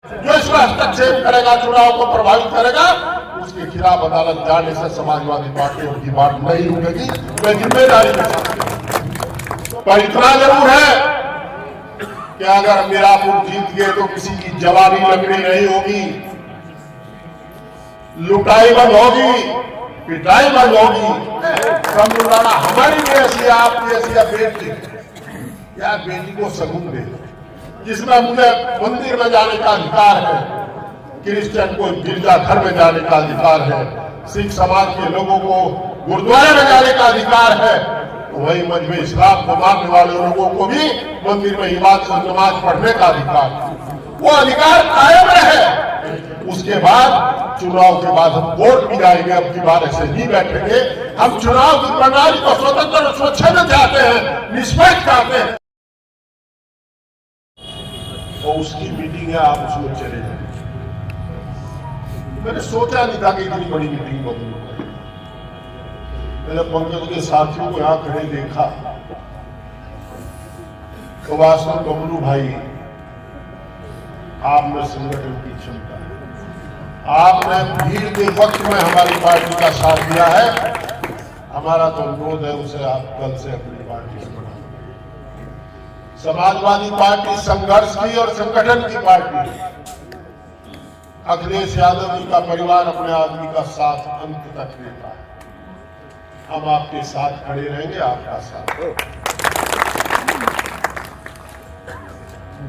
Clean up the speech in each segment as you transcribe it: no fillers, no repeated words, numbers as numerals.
जो इसमें हस्तक्षेप करेगा, चुनाव को प्रभावित करेगा, उसके खिलाफ अदालत जाने से समाजवादी पार्टी उनकी बात नहीं रुकेगी। मैं जिम्मेदारी के साथ, पर इतना जरूर है कि अगर मीरापुर जीत गए तो किसी की जवाबी लकड़ी नहीं होगी, लुटाई बंद होगी, पिटाई बंद होगी। समझाना हमारी भी ऐसी, आपकी ऐसी बेटी या बेटी को सगुन दे, जिसमें मुझे मंदिर में जाने का अधिकार है, क्रिश्चियन को गिरजाघर में जाने का अधिकार है, सिख समाज के लोगों को गुरुद्वारे में जाने का अधिकार है, तो वही मजहब इस्लाम को मानने वाले लोगों को भी मंदिर में इबादत और नमाज पढ़ने का अधिकार, वो अधिकार कायम रहे। उसके बाद चुनाव के बाद हम वोट भी जाएंगे, अब की बार ऐसे नहीं बैठेंगे। हम चुनाव की प्रणाली को स्वतंत्र और स्वच्छंद चाहते हैं, निष्पक्ष चाहते हैं। और उसकी मीटिंग है, आप उसमें चले जाए। मैंने सोचा नहीं था कि इतनी बड़ी मीटिंग होगी। मैंने पंकज के साथियों को यहां खड़े देखा तो वास्तव कमलू भाई, आप में संगठन की क्षमता है, आपने भीड़ के वक्त में हमारी पार्टी का साथ दिया है। हमारा तो अनुरोध है उसे आप कल से अपनी पार्टी से बढ़ा। समाजवादी पार्टी संघर्ष की और संगठन की पार्टी है। अखिलेश यादव जी का परिवार अपने आदमी का साथ अंत तक देता है। हम आपके साथ खड़े रहेंगे, आपका साथ।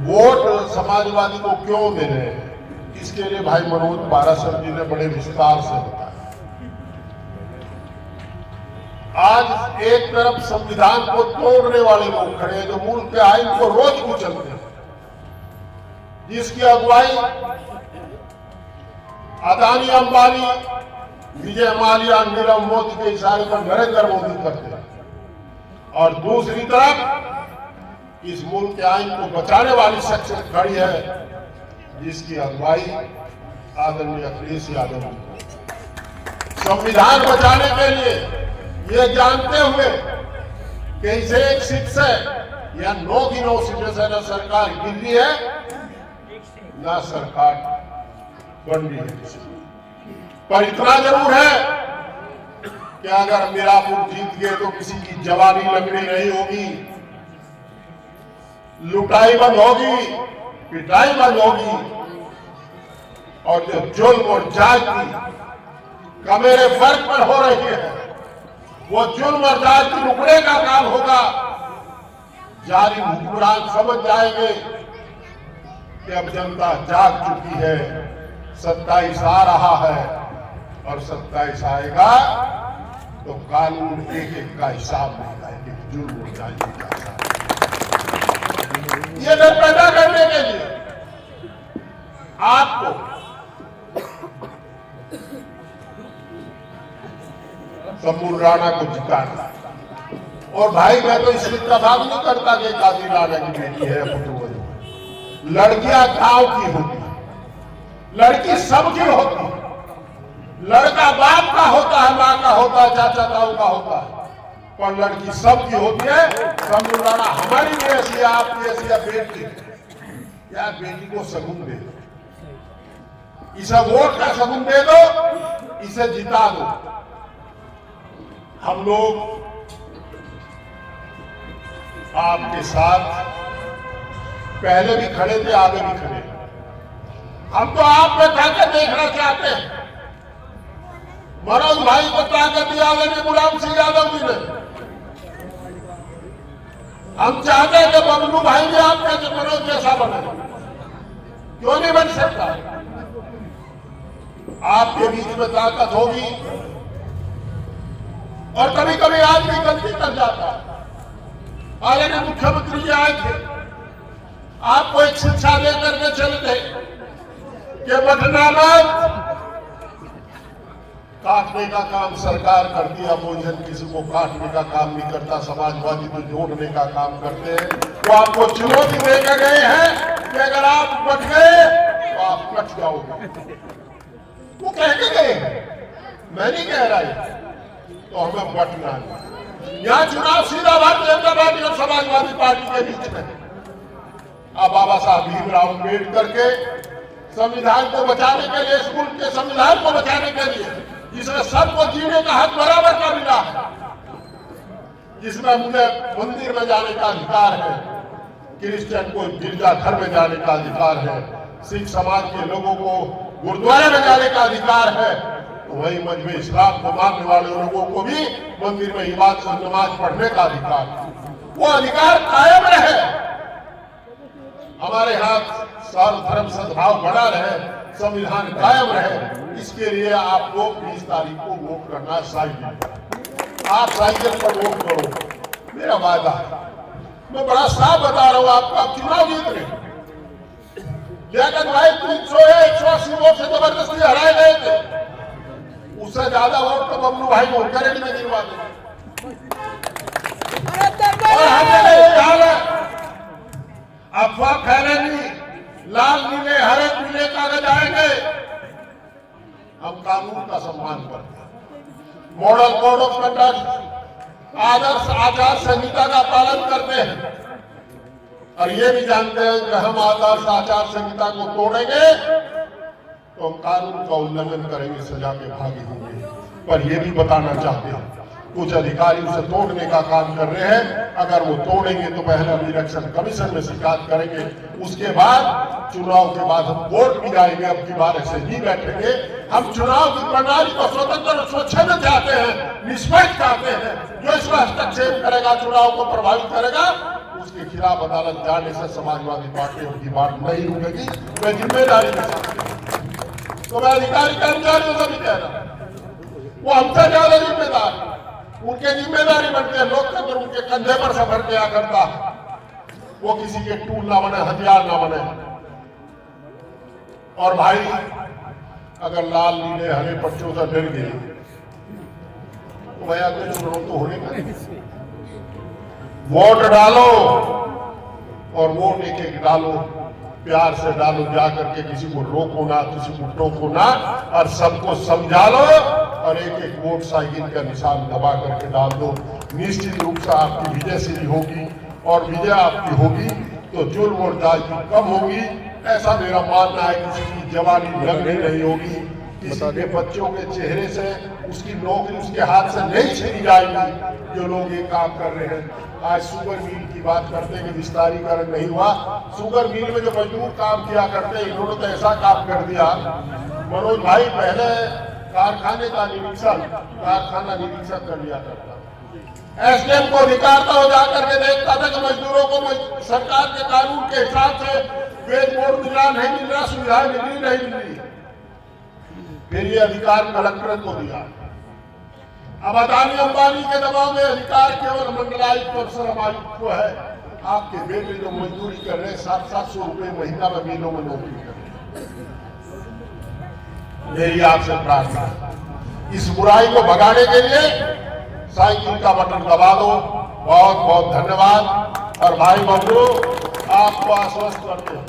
वोट समाजवादी को क्यों दे रहे हैं, इसके लिए भाई मनोज पाराशर जी ने बड़े विस्तार से बताया। आज एक तरफ संविधान को तोड़ने वाले लोग खड़े हैं, जो मुल्क के आइन को रोज कुचलते हैं, जिसकी अगुवाई अदानी, अंबानी, विजय माल्या, नीरव मोदी के इशारे पर नरेंद्र मोदी करते हैं, और दूसरी तरफ इस मुल्क के आइन को बचाने वाली शख्सियत खड़ी है, जिसकी अगुवाई आदरणीय अखिलेश यादव जी। संविधान बचाने के लिए ये जानते हुए कि इसे एक सीट से या 9 की 9 सीटें से न सरकार गिर रही है, न सरकार बन रही है। पर इतना जरूर है कि अगर मीरापुर जीत गए तो किसी की जवाबी लकड़ी नहीं होगी, लुटाई बंद होगी, पिटाई बंद होगी, और जो जुल्म और जाति कमेरे फर्क पर हो रही है, वो जुल्म और जाति रुकने का काम होगा। जालिम हुक्मरान समझ जाएंगे कि अब जनता जाग चुकी है, 27 आ रहा है, और 27 आएगा तो कानून एक एक का हिसाब लेगा, एक जुल्म और जाति का हिसाब। ये डर पैदा करने के लिए आपको शंभू राणा को जिताना। और भाई मैं तो इसलिए दबाव नहीं करता कि काजी राणा की बेटी है, लड़कियां गांव की होती, लड़की सबकी होती, लड़का बाप का होता है, माँ का होता है, चाचा ताऊ का होता है, पर लड़की सबकी होती है। शंभू राणा हमारी भी ऐसी है, आपकी ऐसी है बेटी, या बेटी को सगुन दे दो, इसे वोट का सगुन दे दो, इसे जिता दो। हम लोग आपके साथ पहले भी खड़े थे, आगे भी खड़े। हम तो आप में ताकत देखना चाहते हैं। मनोज भाई को ताकत दिया आदरणीय मुलायम सिंह यादव जी ने। हम चाहते हैं कि बबलू भाई भी आपके मनोज जैसा बने, क्यों नहीं बन सकता? आपके बीच में ताकत होगी, और कभी कभी आदमी गलती कर जाता है। आदरणीय मुख्यमंत्री जी आए थे, आपको एक शिक्षा देकर के चलते कि बटना मत, काटने का काम सरकार करती है, अपोजिशन किसी को काटने का काम नहीं करता, समाजवादी तो जोड़ने का काम करते हैं। वो आपको चुनौती देकर गए हैं कि अगर आप बच गए तो आप कट जाओगे। वो कह के गए हैं, मैं नहीं कह रहा, तो हमें बटना है। यहां चुनाव सीधा भारतीय जनता पार्टी और समाजवादी पार्टी के बीच में। अब बाबा साहब भीमराव अम्बेडकर के संविधान को बचाने के लिए, इस मुल्क के संविधान को बचाने के लिए, जिसमें सबको जीने का हक बराबर का मिला है, जिसमें मुझे मंदिर में जाने का अधिकार है, क्रिश्चियन को गिरजाघर में जाने का अधिकार है, सिख समाज के लोगों को गुरुद्वारे में जाने का अधिकार है, तो वही मजहब इस्लाम को मानने वाले लोगों को भी मंदिर में इबादत और नमाज पढ़ने का अधिकार है। वो अधिकार कायम रहे, हमारे यहाँ सर्वधर्म सद्भाव बना रहे, संविधान कायम रहे, इसके लिए आपको 20 तारीख को वोट करना चाहिए। आप साइकिल पर वोट करो, मेरा वादा है। मैं बड़ा साफ बता रहा हूं आपको, आप चुनाव जीत रहे। लियाकत भाई 380 वोट से जबरदस्ती हराए गए थे, उससे ज्यादा वोट तो बबलू भाई को करेंट में गिरवा देंगे। और हमें यही हाल है, अफवाह फैलेंगी, लाल नीले हरे पीले कागज आएंगे। हम कानून का सम्मान करते हैं, मॉडल कोड ऑफ कंडक्ट, आदर्श आचार संहिता का पालन करते हैं, और ये भी जानते हैं कि हम आदर्श आचार संहिता को तोड़ेंगे तो हम कानून का उल्लंघन करेंगे, सजा के भागी होंगे। पर ये भी बताना चाहते हैं, कुछ अधिकारी उसे तोड़ने का काम कर रहे हैं। अगर वो तोड़ेंगे तो पहले हम इलेक्शन कमीशन में शिकायत करेंगे, उसके बाद चुनाव के बाद हम कोर्ट भी जाएंगे। अब की बार ऐसे नहीं बैठेंगे। हम चुनाव की प्रणाली को स्वतंत्र और स्वच्छंद चाहते हैं, निष्पक्ष चाहते हैं। जो इसमें हस्तक्षेप करेगा, चुनाव को प्रभावित करेगा, उसके खिलाफ अदालत जाने से समाजवादी पार्टी उनकी बात नहीं रुकेगी। मैं जिम्मेदारी के साथ, तो मैं अधिकारी कर्मचारियों से भी कह रहा हूं, वो हमसे ज्यादा जिम्मेदार, उनके जिम्मेदारी बनते हैं। लोकतंत्र उनके कंधे पर सफर किया करता है, वो किसी के टूल ना बने, हथियार ना बने। और भाई अगर लाल नीले हरे पर्चों से डर गए तो भैया तो चुनाव तो होने का। वोट डालो और वोट एक एक डालो, प्यार से डालो, जा करके किसी को रोको ना, किसी को टोको ना, और सबको समझा लो और एक एक वोट साइकिल का निशान दबा करके डाल दो। निश्चित रूप से आपकी विजय श्री होगी, और विजय आपकी होगी तो जुल्म और जाति कम होगी। ऐसा मेरा मानना है। किसी की जवानी लगनी नहीं होगी, किसी के बच्चों के चेहरे से उसकी नौकरी उसके हाथ से नहीं छीनी जाएगी। जो लोग ये काम कर रहे हैं, आज शुगर मिल की बात करते हैं कि विस्तारीकरण नहीं हुआ, शुगर मिल में जो मजदूर काम किया करते हैं, इन्होंने तो ऐसा काम कर दिया। मनोज भाई पहले कारखाने का निरीक्षण, कारखाना निरीक्षण कर लिया करता, एसडीएम को अधिकार था, जाकर के देखता था कि मजदूरों को सरकार के कानून के हिसाब से वेज बोर्ड मिल रहा, नहीं मिल रहा, सुविधाएं मिल रही नहीं मिल रही। फिर ये अधिकार कलेक्टर को दिया। अब अदानी अंबानी के दबाव में अधिकार केवल मंडलायुक्त और श्रम आयुक्त को है। आपके बेटे जो मजदूरी कर रहे हैं, 700-700 रुपए महीना में मिलों में नौकरी कर रहे हैं। मेरी आपसे प्रार्थना, इस बुराई को भगाने के लिए साइकिल का बटन दबा दो। बहुत बहुत धन्यवाद। और भाई बबलू आपको आश्वस्त करते हैं,